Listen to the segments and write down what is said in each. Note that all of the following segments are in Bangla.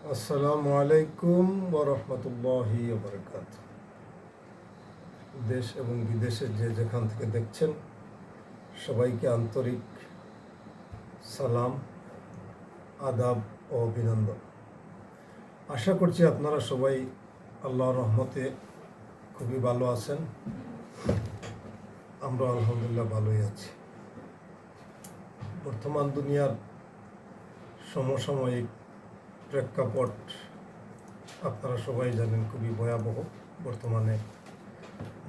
আসসালামু আলাইকুম ওয়া রাহমাতুল্লাহি ওয়া বারাকাতুহু। দেশ এবং বিদেশের যে যেখান থেকে দেখছেন সবাইকে আন্তরিক সালাম, আদাব ও অভিনন্দন। আশা করছি আপনারা সবাই আল্লাহর রহমতে খুবই ভালো আছেন। আমরা আলহামদুলিল্লাহ ভালোই আছি। বর্তমান দুনিয়ার সমসাময়িক প্রেক্ষাপট আপনারা সবাই জানেন খুবই ভয়াবহ। বর্তমানে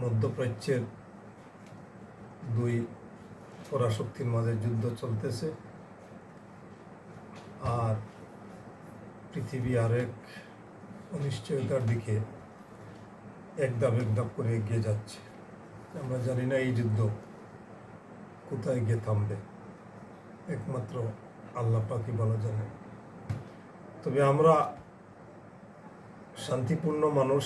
মধ্যপ্রাচ্যের দুই পরাশক্তির মাঝে যুদ্ধ চলতেছে, আর পৃথিবী আরেক অনিশ্চয়তার দিকে এক ধাপ করে এগিয়ে যাচ্ছে। আমরা জানি না এই যুদ্ধ কোথায় গিয়ে থামবে, একমাত্র আল্লাহ পাকই ভালো জানে। তবে আমরা শান্তিপূর্ণ মানুষ,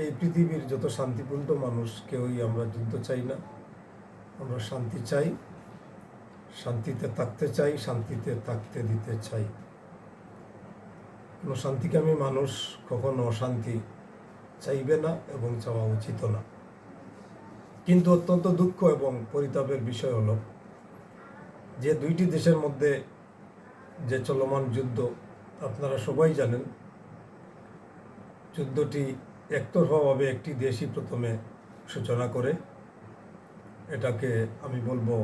এই পৃথিবীর যত শান্তিপূর্ণ মানুষ কেউই আমরা যুদ্ধ চাই না। আমরা শান্তি চাই, শান্তিতে থাকতে চাই, শান্তিতে থাকতে দিতে চাই। কোনো শান্তিকামী মানুষ কখনো অশান্তি চাইবে না এবং চাওয়া উচিত না। কিন্তু অত্যন্ত দুঃখ এবং পরিতাপের বিষয় হলো যে দুইটি দেশের মধ্যে যে চলমান যুদ্ধ, আপনারা সবাই জানেন যুদ্ধটি একতরফাভাবে একটি দেশই প্রথমে সূচনা করে। এটাকে আমি বলবো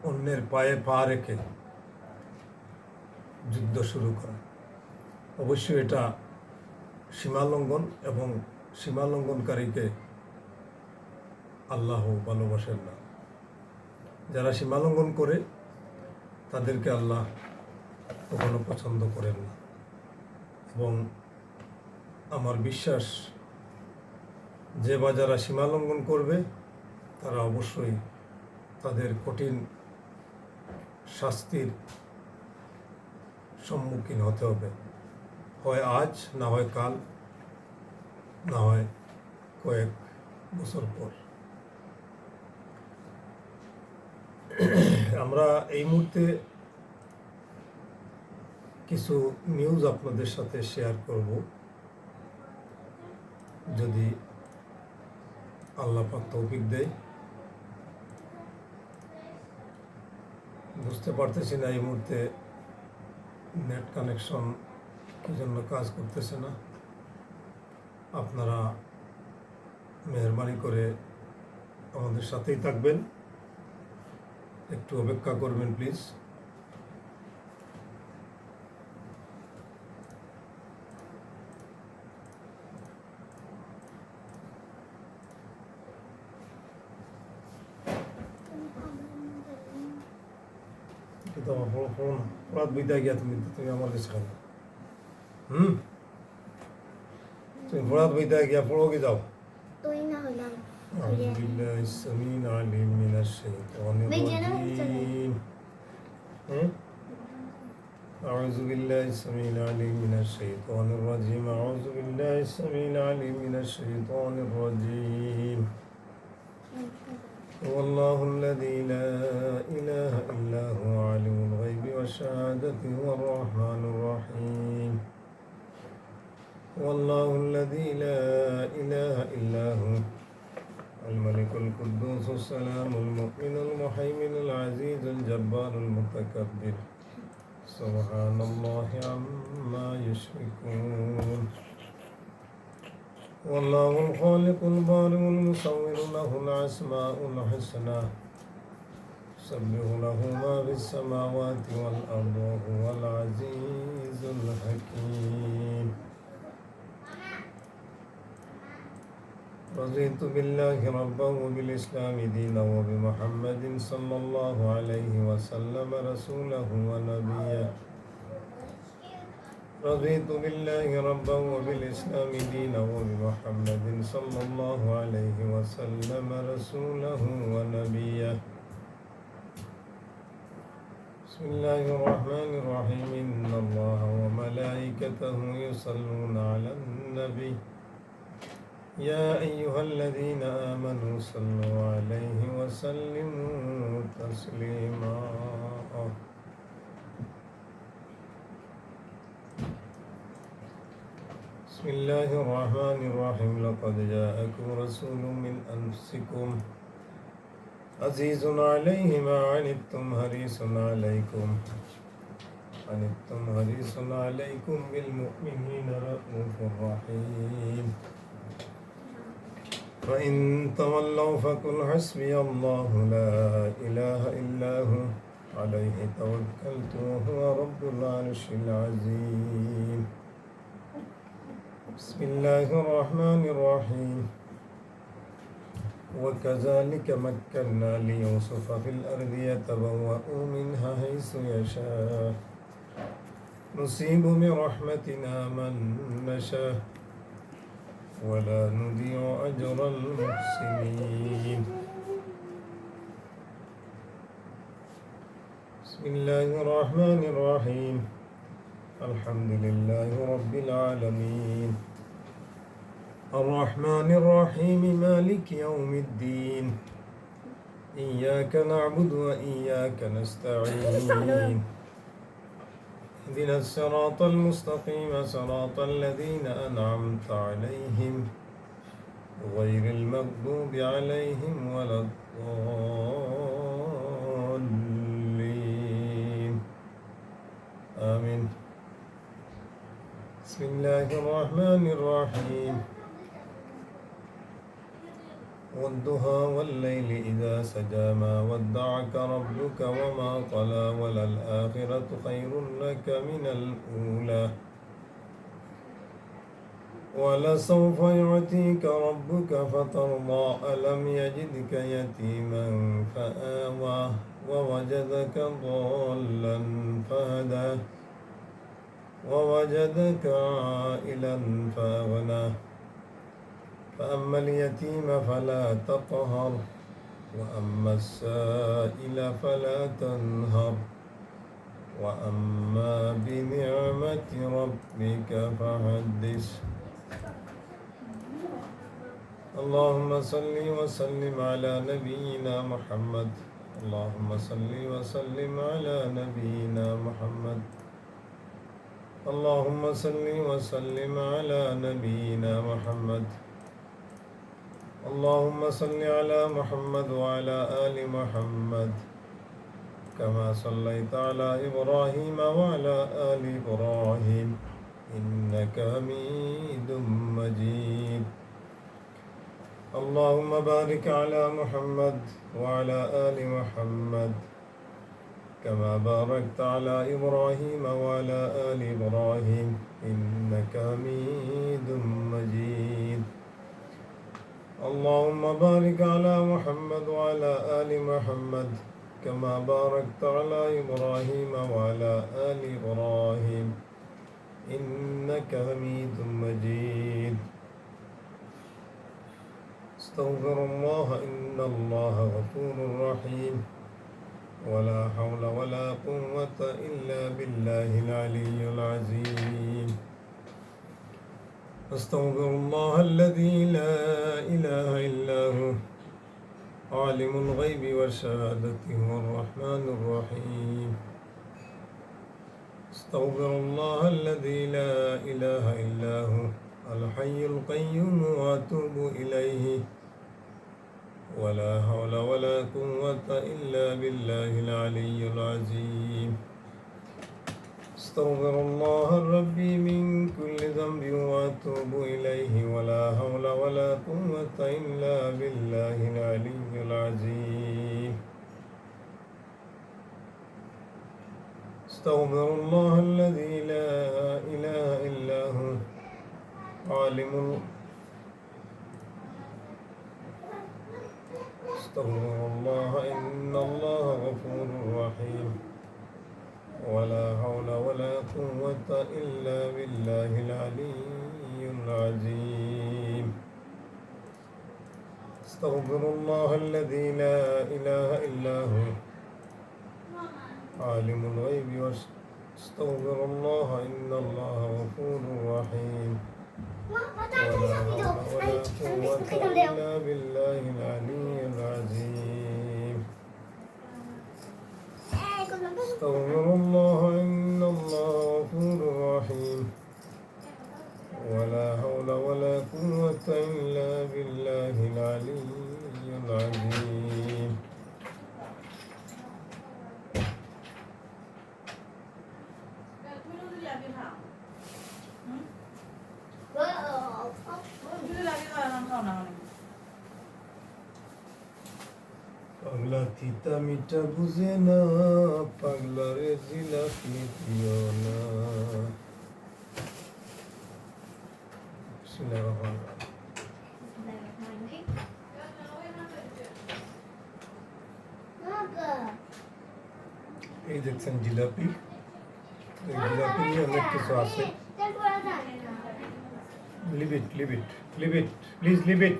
অন্যের পায়ে পা রেখে যুদ্ধ শুরু করা। অবশ্যই এটা সীমালঙ্ঘন, এবং সীমালঙ্ঘনকারীকে আল্লাহ ভালোবাসেন না। যারা সীমালঙ্ঘন করে তাদেরকে আল্লাহ কখনো পছন্দ করেন না। এবং আমার বিশ্বাস যে বা যারা সীমালঙ্ঘন করবে তারা অবশ্যই তাদের কঠিন শাস্তির সম্মুখীন হতে হবে, হয় আজ, না হয় কাল, না হয় কয়েক বছর পর। আমরা এই মুহূর্তে কিছু নিউজ আপনাদের সাথে শেয়ার করব, যদি আল্লাহ পাক তৌফিক দেয়। বুঝতে পারতেছি না এই মুহূর্তে নেট কানেকশন কি জন্য কাজ করতেছে না। আপনারা মেহরবানি করে আমাদের সাথেই থাকবেন, একটু অপেক্ষা করবেন প্লিজ। কিন্তু আমার ফোন রাত বিদায় গিয়া তুমি আমার কাছে খাবো। তুমি ভোরাত বিদায় গিয়া পড়ো কি যাও। أعوذ بالله السميع العليم من الشيطان الرجيم. أعوذ بالله السميع العليم من الشيطان الرجيم. أعوذ بالله السميع العليم من الشيطان الرجيم. هو الله الذي لا إله إلا هو عالم الغيب والشهادة هو الرحمن الرحيم. هو الله الذي لا إله إلا هو الملك القدوس السلام المؤمن المهيمن العزيز الجبار المتكبر سبحان الله عما يشركون. والله الخالق البارئ المصور له الأسماء الحسنى يسبح له ما في السماوات والأرض وهو العزيز الحكيم. رضيت بالله ربا وبالإسلام دينا وبمحمد صلى الله عليه وسلم رسوله ونبيا. رضيت بالله ربا وبالإسلام دينا وبمحمد صلى الله عليه وسلم رسوله ونبيا. بسم الله الرحمن الرحيم. إن الله وملائكته يصلون على النبي يا أيها الذين آمنوا صلوا عليه وسلموا تسليما. بسم الله الرحمن الرحيم لقد جاءكم رسول من أنفسكم عزيز عليه ما عنتم حريص عليكم بالمؤمنين رؤوف رحيم فإن تولوا فقل حسبي الله لا إله إلا هو عليه توكلت وهو رب العرش العظيم بسم الله الرحمن الرحيم وكذلك مكنا ليوسف في الأرض يتبوأ منها حيث يشاء نصيب برحمتنا من نشاء ولا نضيع أجر المحسنين بسم الله الرحمن الرحيم الحمد لله رب العالمين الرحمن الرحيم مالك يوم الدين إياك نعبد وإياك نستعين اهدنا الصراط المستقيم صراط الذين أنعمت عليهم غير المغضوب عليهم ولا الضالين آمين بسم الله الرحمن الرحيم والضحى والليل إذا سجى ما ودعك ربك وما قلى وللآخرة خير لك من الأولى ولسوف يعطيك ربك فترضى ألم يجدك يتيما فآوى ووجدك ضالا فهدى ووجدك عائلا فأغنى فأما اليتيم فلا تقهر وأما السائل فلا تنهر وأما بنعمة ربك فحدث اللهم صل وسلم على نبينا محمد اللهم صل وسلم على نبينا محمد اللهم صل وسلم على نبينا محمد اللهم صل على محمد وعلى آل محمد كما صليت على إبراهيم وعلى آل إبراهيم إنك حميد مجيد اللهم بارك على محمد وعلى آل محمد كما باركت على إبراهيم وعلى آل إبراهيم إنك حميد مجيد اللهم بارك على محمد وعلى آل محمد كما باركت على إبراهيم وعلى آل إبراهيم إنك حميد مجيد استغفر الله إن الله غفور رحيم ولا حول ولا قوة إلا بالله العلي العظيم أستغفر الله الذي لا إله إلا هو عالم الغيب والشهادة هو الرحمن الرحيم أستغفر الله الذي لا إله إلا هو الحي القيوم وأتوب إليه ولا حول ولا قوة إلا بالله العلي العظيم أستغفر الله ربي من كل ذنب وأتوب إليه ولا حول ولا قوة إلا بالله العلي العظيم أستغفر الله الذي لا إله إلا هو عالم استغفر الله إن الله غفور رحيم ولا حول ولا قوة إلا بالله العلي العظيم استغفر الله الذي لا إله إلا هو عالم الغيب واستغفر الله إن الله غفور رحيم ولا حول ولا قوة إلا بالله العلي العظيم استغفر الله إن الله غفور رحيم ولا তিতা মিঠা বুঝে না, পাগলারে জিলাপি দিও না। এই দেখছেন জিলাপি, এই জিলাপি নিয়ে অনেক কিছু আছে। Leave it, leave it, leave it, please leave it.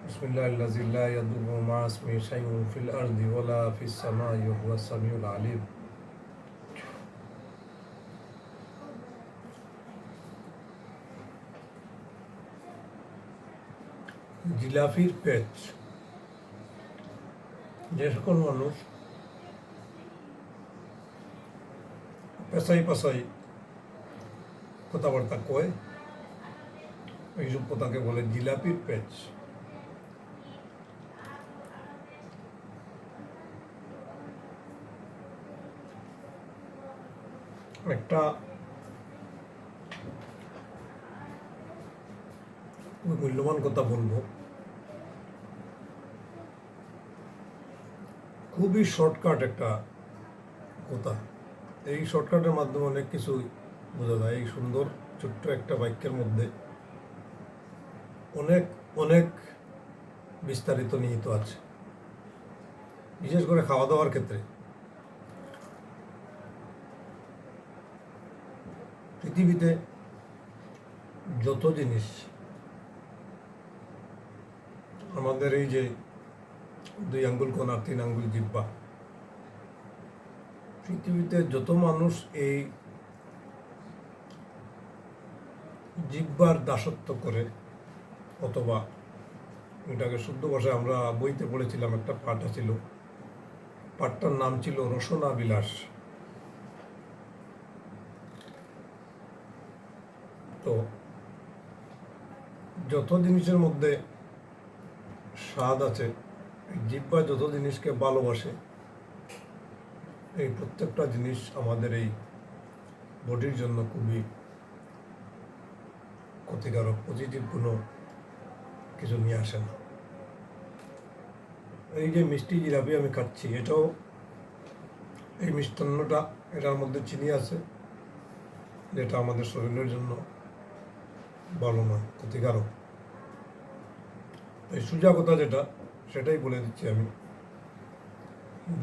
बिस्मिल्लाहिर्रहमानिर्रहीम ला यदुर्रु मा इस्मिहि शैउन फिल अर्दि वला फिस समाइ व हुवस समीउल अलीम। জিলাপির পেচ। যে সকল মানুষ পেশাই পেশাই কথাবার্তা কয়, এইসব কথাকে বলে জিলাপির পেচ। একটা মূল্যবান কথা বলবো, খুবই শর্টকাট একটা কথা। এই শর্টকাটের মাধ্যমে অনেক কিছু বোঝা যায়। এই সুন্দর ছোট্ট একটা বাক্যের মধ্যে অনেক অনেক বিস্তারিত নিহিত আছে, বিশেষ করে খাওয়া দাওয়ার ক্ষেত্রে। পৃথিবীতে যত জিনিস আমাদের এই যে 2 আঙ্গুল কোণ আর 3 আঙ্গুল জিহ্বা, পৃথিবীতে যত মানুষ এই জিহ্বার দাসত্ব করে, অথবা এটাকে শুদ্ধ ভাষায় আমরা বইতে পড়েছিলাম, একটা পাঠ ছিল, পাঠটার নাম ছিল রসনা বিলাস। তো যত জিনিসের মধ্যে স্বাদ আছে, জিহ্বা যত জিনিসকে ভালোবাসে, এই প্রত্যেকটা জিনিস আমাদের এই বডির জন্য খুবই ক্ষতিকারক, পজিটিভ কোনো কিছু নিয়ে আসে না। এই যে মিষ্টি জিলাপি আমি খাচ্ছি, এটাও এই মিষ্টান্নটা, এটার মধ্যে চিনি আছে, যেটা আমাদের শরীরের জন্য ভালো নয়, ক্ষতিকারক। এই সোজা কথা যেটা, সেটাই বলে দিচ্ছি আমি।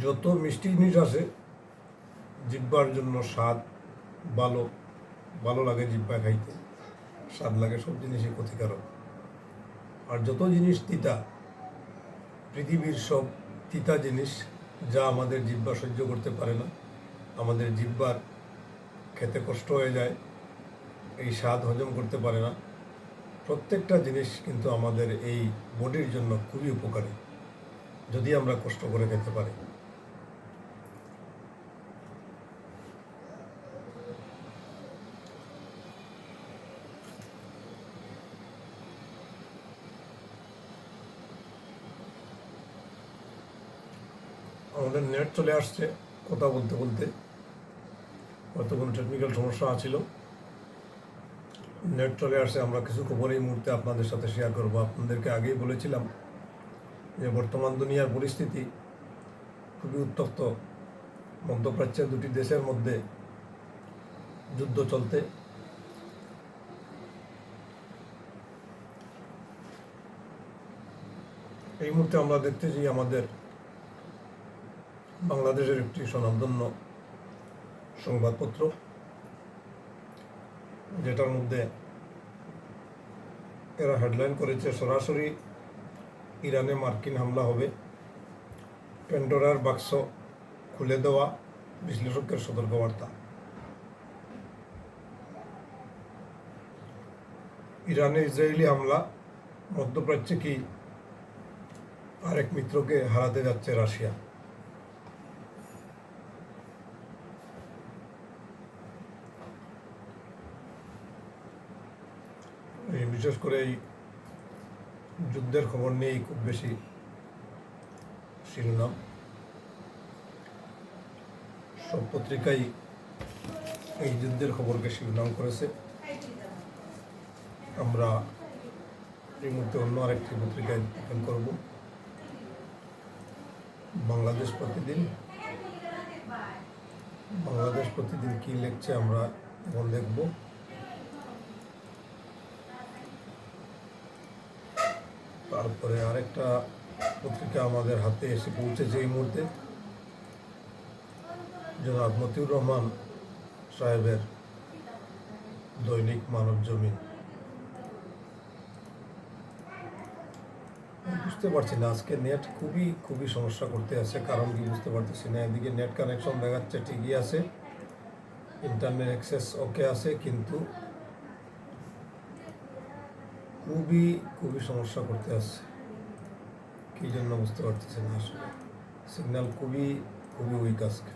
যত মিষ্টি জিনিস আছে, জিহ্বার জন্য স্বাদ ভালো, ভালো লাগে জিহ্বা খাইতে, স্বাদ লাগে, সব জিনিসই ক্ষতিকারক। আর যত জিনিস তিতা, পৃথিবীর সব তিতা জিনিস যা আমাদের জিহ্বা সহ্য করতে পারে না, আমাদের জিহ্বার খেতে কষ্ট হয়ে যায়, এই স্বাদ হজম করতে পারে না, প্রত্যেকটা জিনিস কিন্তু আমাদের এই বডির জন্য খুবই উপকারী, যদি আমরা কষ্ট করে খেতে পারি। আমাদের নেট চলে আসছে, কথা বলতে বলতে হয়তো কোনো টেকনিক্যাল সমস্যা আছিল, নেট চলে আসছে। আমরা কিছু খবর এই মুহূর্তে আপনাদের সাথে শেয়ার করবো। আপনাদেরকে আগেই বলেছিলাম যে বর্তমান দুনিয়ার পরিস্থিতি খুবই উত্তপ্ত। মধ্যপ্রাচ্যের 2টি দেশের মধ্যে যুদ্ধ চলতে, এই মুহূর্তে আমরা দেখতেছি আমাদের বাংলাদেশের একটি স্বনামধন্য সংবাদপত্র, যেটার মধ্যে এরা হেডলাইন করেছে, সরাসরি ইরানে মার্কিন হামলা হবে, প্যান্ডোরার বাক্স খুলে দেওয়া, বিশ্লেষকের সতর্কবার্তা। ইরানে ইসরায়েলি হামলা, মধ্যপ্রাচ্যে কি আরেক মিত্রকে হারাতে যাচ্ছে রাশিয়া। বিশেষ করে এই যুদ্ধের খবর নিয়েই খুব বেশি শিরোনাম, সব পত্রিকাই এই যুদ্ধের খবরকে শিরোনাম করেছে। আমরা এই মুহূর্তে অন্য আরেকটি পত্রিকায় ওপেন করব, বাংলাদেশ প্রতিদিন। বাংলাদেশ প্রতিদিন কি লিখছে আমরা এখন দেখব। তারপরে আরেকটা পত্রিকা আমাদের হাতে এসে পৌঁছেছে এই মুহূর্তে, জনাব মতিউর রহমান সাহেবের দৈনিক মানব জমিন। বুঝতে পারছি না, আজকে নেট খুবই সমস্যা করতে আছে, কারণ কি বুঝতে পারতেছি না। এদিকে নেট কানেকশন দেখাচ্ছে ঠিকই আছে, ইন্টারনেট অ্যাক্সেস ওকে আছে, কিন্তু খুবই সমস্যা করতে আছে, কি জন্য বুঝতে পারতেছি না। আসলে সিগন্যাল খুবই উইক আজকে।